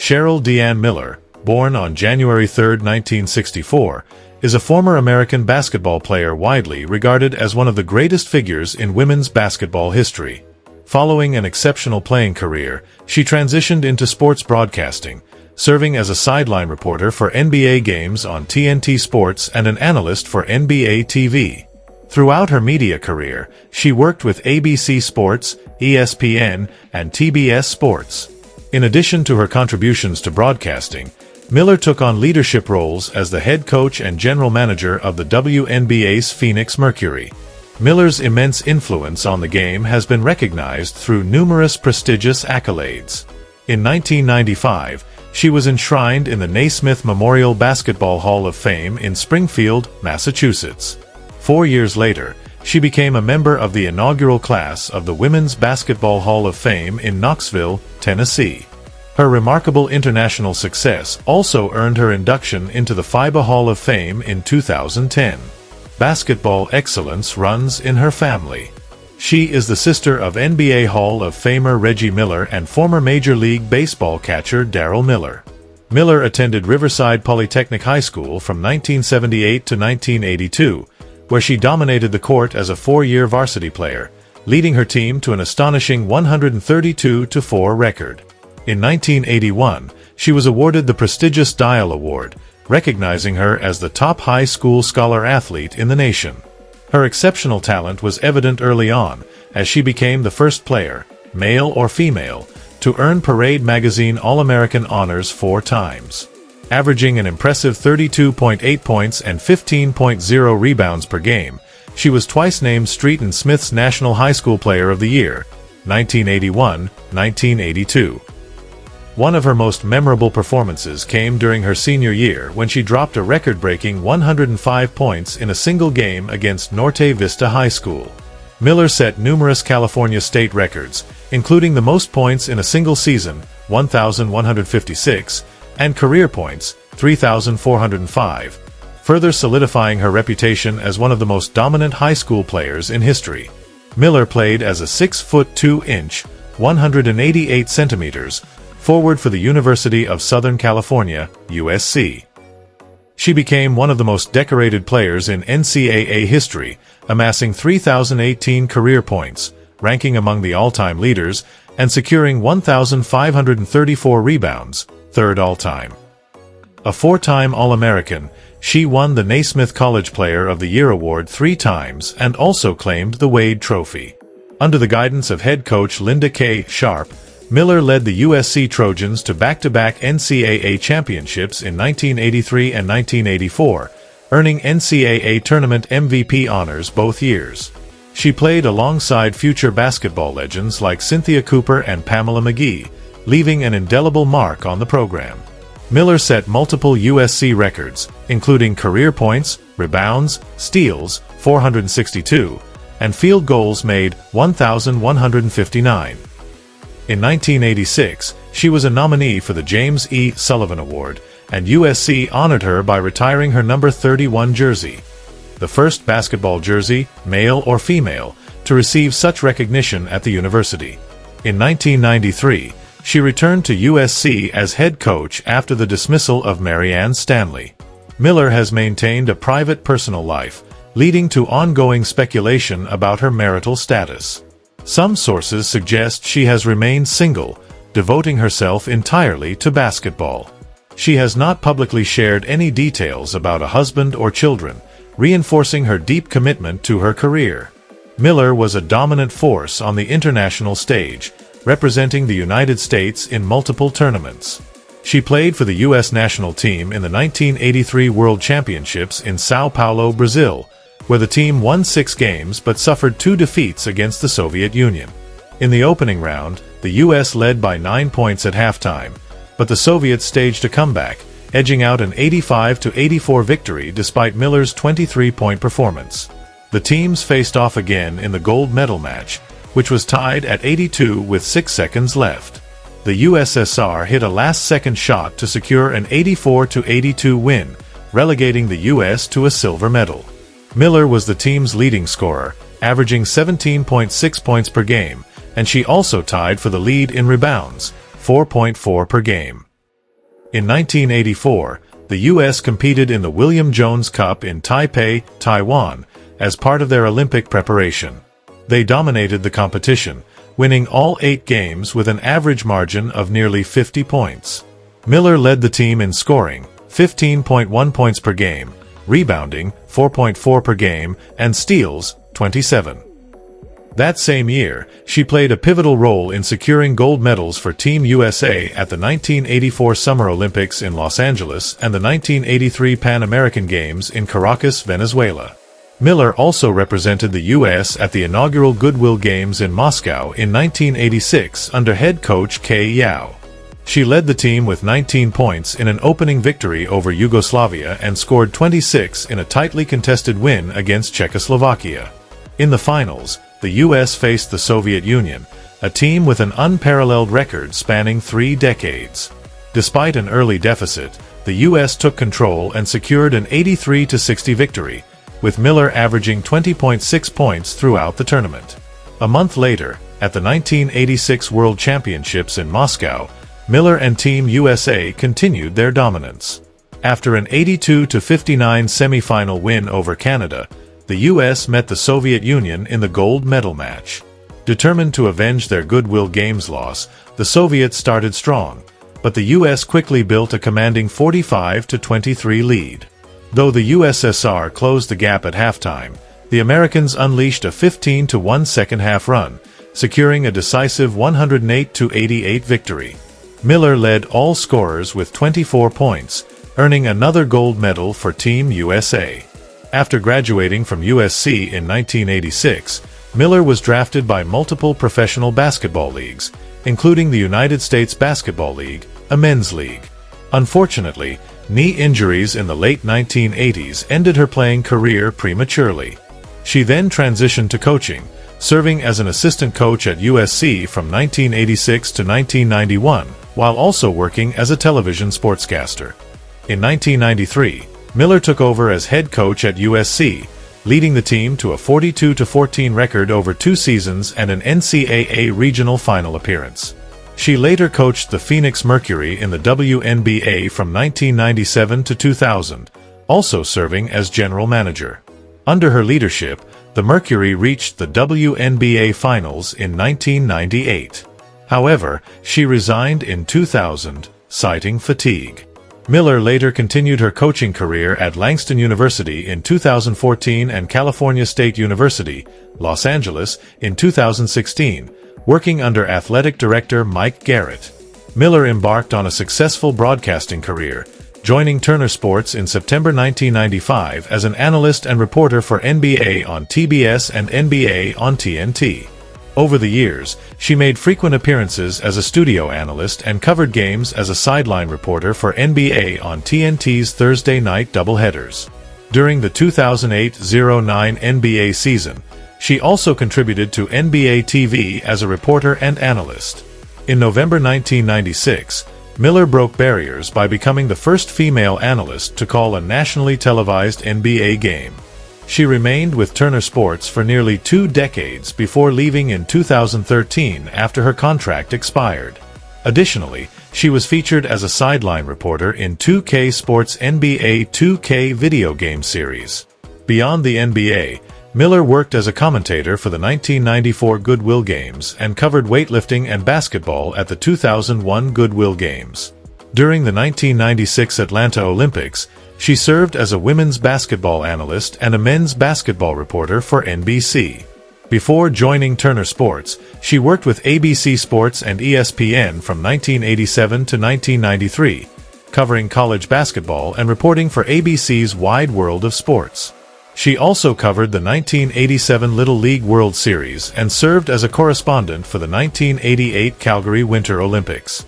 Cheryl D. Miller, born on January 3, 1964, is a former American basketball player widely regarded as one of the greatest figures in women's basketball history. Following an exceptional playing career, she transitioned into sports broadcasting, serving as a sideline reporter for NBA games on TNT Sports and an analyst for NBA TV. Throughout her media career, she worked with ABC Sports, ESPN, and TBS Sports. In addition to her contributions to broadcasting, Miller took on leadership roles as the head coach and general manager of the WNBA's Phoenix Mercury. Miller's immense influence on the game has been recognized through numerous prestigious accolades. In 1995, she was enshrined in the Naismith Memorial Basketball Hall of Fame in Springfield, Massachusetts. 4 years later, she became a member of the inaugural class of the Women's Basketball Hall of Fame in Knoxville, Tennessee. Her remarkable international success also earned her induction into the FIBA Hall of Fame in 2010. Basketball excellence runs in her family. She is the sister of NBA Hall of Famer Reggie Miller and former Major League Baseball catcher Darryl Miller. Miller attended Riverside Polytechnic High School from 1978 to 1982, where she dominated the court as a 4-year varsity player, leading her team to an astonishing 132-4 record. In 1981, she was awarded the prestigious Dial Award, recognizing her as the top high school scholar athlete in the nation. Her exceptional talent was evident early on, as she became the first player, male or female, to earn Parade Magazine All-American honors 4 times. Averaging an impressive 32.8 points and 15.0 rebounds per game, she was twice named Street and Smith's National High School Player of the Year, 1981-1982. One of her most memorable performances came during her senior year when she dropped a record-breaking 105 points in a single game against Norte Vista High School. Miller set numerous California state records, including the most points in a single season, 1,156, and career points, 3,405, further solidifying her reputation as one of the most dominant high school players in history. Miller played as a 6'2", 188 centimeters, forward for the University of Southern California, USC. She became one of the most decorated players in NCAA history, amassing 3,018 career points, ranking among the all-time leaders, and securing 1,534 rebounds, third all-time. A 4-time All-American, she won the Naismith College Player of the Year award 3 times and also claimed the Wade Trophy. Under the guidance of head coach Linda K. Sharp, Miller led the USC Trojans to back-to-back NCAA championships in 1983 and 1984, earning NCAA tournament MVP honors both years. She played alongside future basketball legends like Cynthia Cooper and Pamela McGee, leaving an indelible mark on the program. Miller set multiple USC records, including career points, rebounds, steals, 462, and field goals made, 1,159. In 1986, she was a nominee for the James E. Sullivan Award, and USC honored her by retiring her number 31 jersey, the first basketball jersey, male or female, to receive such recognition at the university. In 1993, she returned to USC as head coach after the dismissal of Marianne Stanley. Miller has maintained a private personal life, leading to ongoing speculation about her marital status. Some sources suggest she has remained single, devoting herself entirely to basketball. She has not publicly shared any details about a husband or children, reinforcing her deep commitment to her career. Miller was a dominant force on the international stage, representing the United States in multiple tournaments. She played for the U.S. national team in the 1983 World Championships in Sao Paulo, Brazil, where the team won 6 games but suffered 2 defeats against the Soviet Union. In the opening round, the U.S. led by 9 points at halftime, but the Soviets staged a comeback, edging out an 85-84 victory despite Miller's 23-point performance. The teams faced off again in the gold medal match, which was tied at 82 with 6 seconds left. The USSR hit a last-second shot to secure an 84-82 win, relegating the U.S. to a silver medal. Miller was the team's leading scorer, averaging 17.6 points per game, and she also tied for the lead in rebounds, 4.4 per game. In 1984, the U.S. competed in the William Jones Cup in Taipei, Taiwan, as part of their Olympic preparation. They dominated the competition, winning all 8 games with an average margin of nearly 50 points. Miller led the team in scoring, 15.1 points per game, rebounding, 4.4 per game, and steals, 27. That same year, she played a pivotal role in securing gold medals for Team USA at the 1984 Summer Olympics in Los Angeles and the 1983 Pan American Games in Caracas, Venezuela. Miller also represented the U.S. at the inaugural Goodwill Games in Moscow in 1986 under head coach Kei Yao. She led the team with 19 points in an opening victory over Yugoslavia and scored 26 in a tightly contested win against Czechoslovakia. In the finals, the U.S. faced the Soviet Union, a team with an unparalleled record spanning 3 decades. Despite an early deficit, the U.S. took control and secured an 83-60 victory, with Miller averaging 20.6 points throughout the tournament. A month later, at the 1986 World Championships in Moscow, Miller and Team USA continued their dominance. After an 82-59 semi-final win over Canada, the U.S. met the Soviet Union in the gold medal match. Determined to avenge their Goodwill Games loss, the Soviets started strong, but the U.S. quickly built a commanding 45-23 lead. Though the USSR closed the gap at halftime, the Americans unleashed a 15-1 second-half run, securing a decisive 108-88 victory. Miller led all scorers with 24 points, earning another gold medal for Team USA. After graduating from USC in 1986, Miller was drafted by multiple professional basketball leagues, including the United States Basketball League, a men's league. Unfortunately, knee injuries in the late 1980s ended her playing career prematurely. She then transitioned to coaching, serving as an assistant coach at USC from 1986 to 1991, while also working as a television sportscaster. In 1993, Miller took over as head coach at USC, leading the team to a 42-14 record over 2 seasons and an NCAA regional final appearance. She later coached the Phoenix Mercury in the WNBA from 1997 to 2000, also serving as general manager. Under her leadership, the Mercury reached the WNBA Finals in 1998. However, she resigned in 2000, citing fatigue. Miller later continued her coaching career at Langston University in 2014 and California State University, Los Angeles, in 2016, working under athletic director Mike Garrett. Miller embarked on a successful broadcasting career, joining Turner Sports in September 1995 as an analyst and reporter for NBA on TBS and NBA on TNT. Over the years, she made frequent appearances as a studio analyst and covered games as a sideline reporter for NBA on TNT's Thursday night doubleheaders. During the 2008-09 NBA season, she also contributed to NBA TV as a reporter and analyst. In November 1996, Miller broke barriers by becoming the first female analyst to call a nationally televised NBA game. She remained with Turner Sports for nearly 2 decades before leaving in 2013 after her contract expired. Additionally, she was featured as a sideline reporter in 2K Sports' NBA 2K video game series. Beyond the NBA, Miller worked as a commentator for the 1994 Goodwill Games and covered weightlifting and basketball at the 2001 Goodwill Games. During the 1996 Atlanta Olympics, she served as a women's basketball analyst and a men's basketball reporter for NBC. Before joining Turner Sports, she worked with ABC Sports and ESPN from 1987 to 1993, covering college basketball and reporting for ABC's Wide World of Sports. She also covered the 1987 Little League World Series and served as a correspondent for the 1988 Calgary Winter Olympics.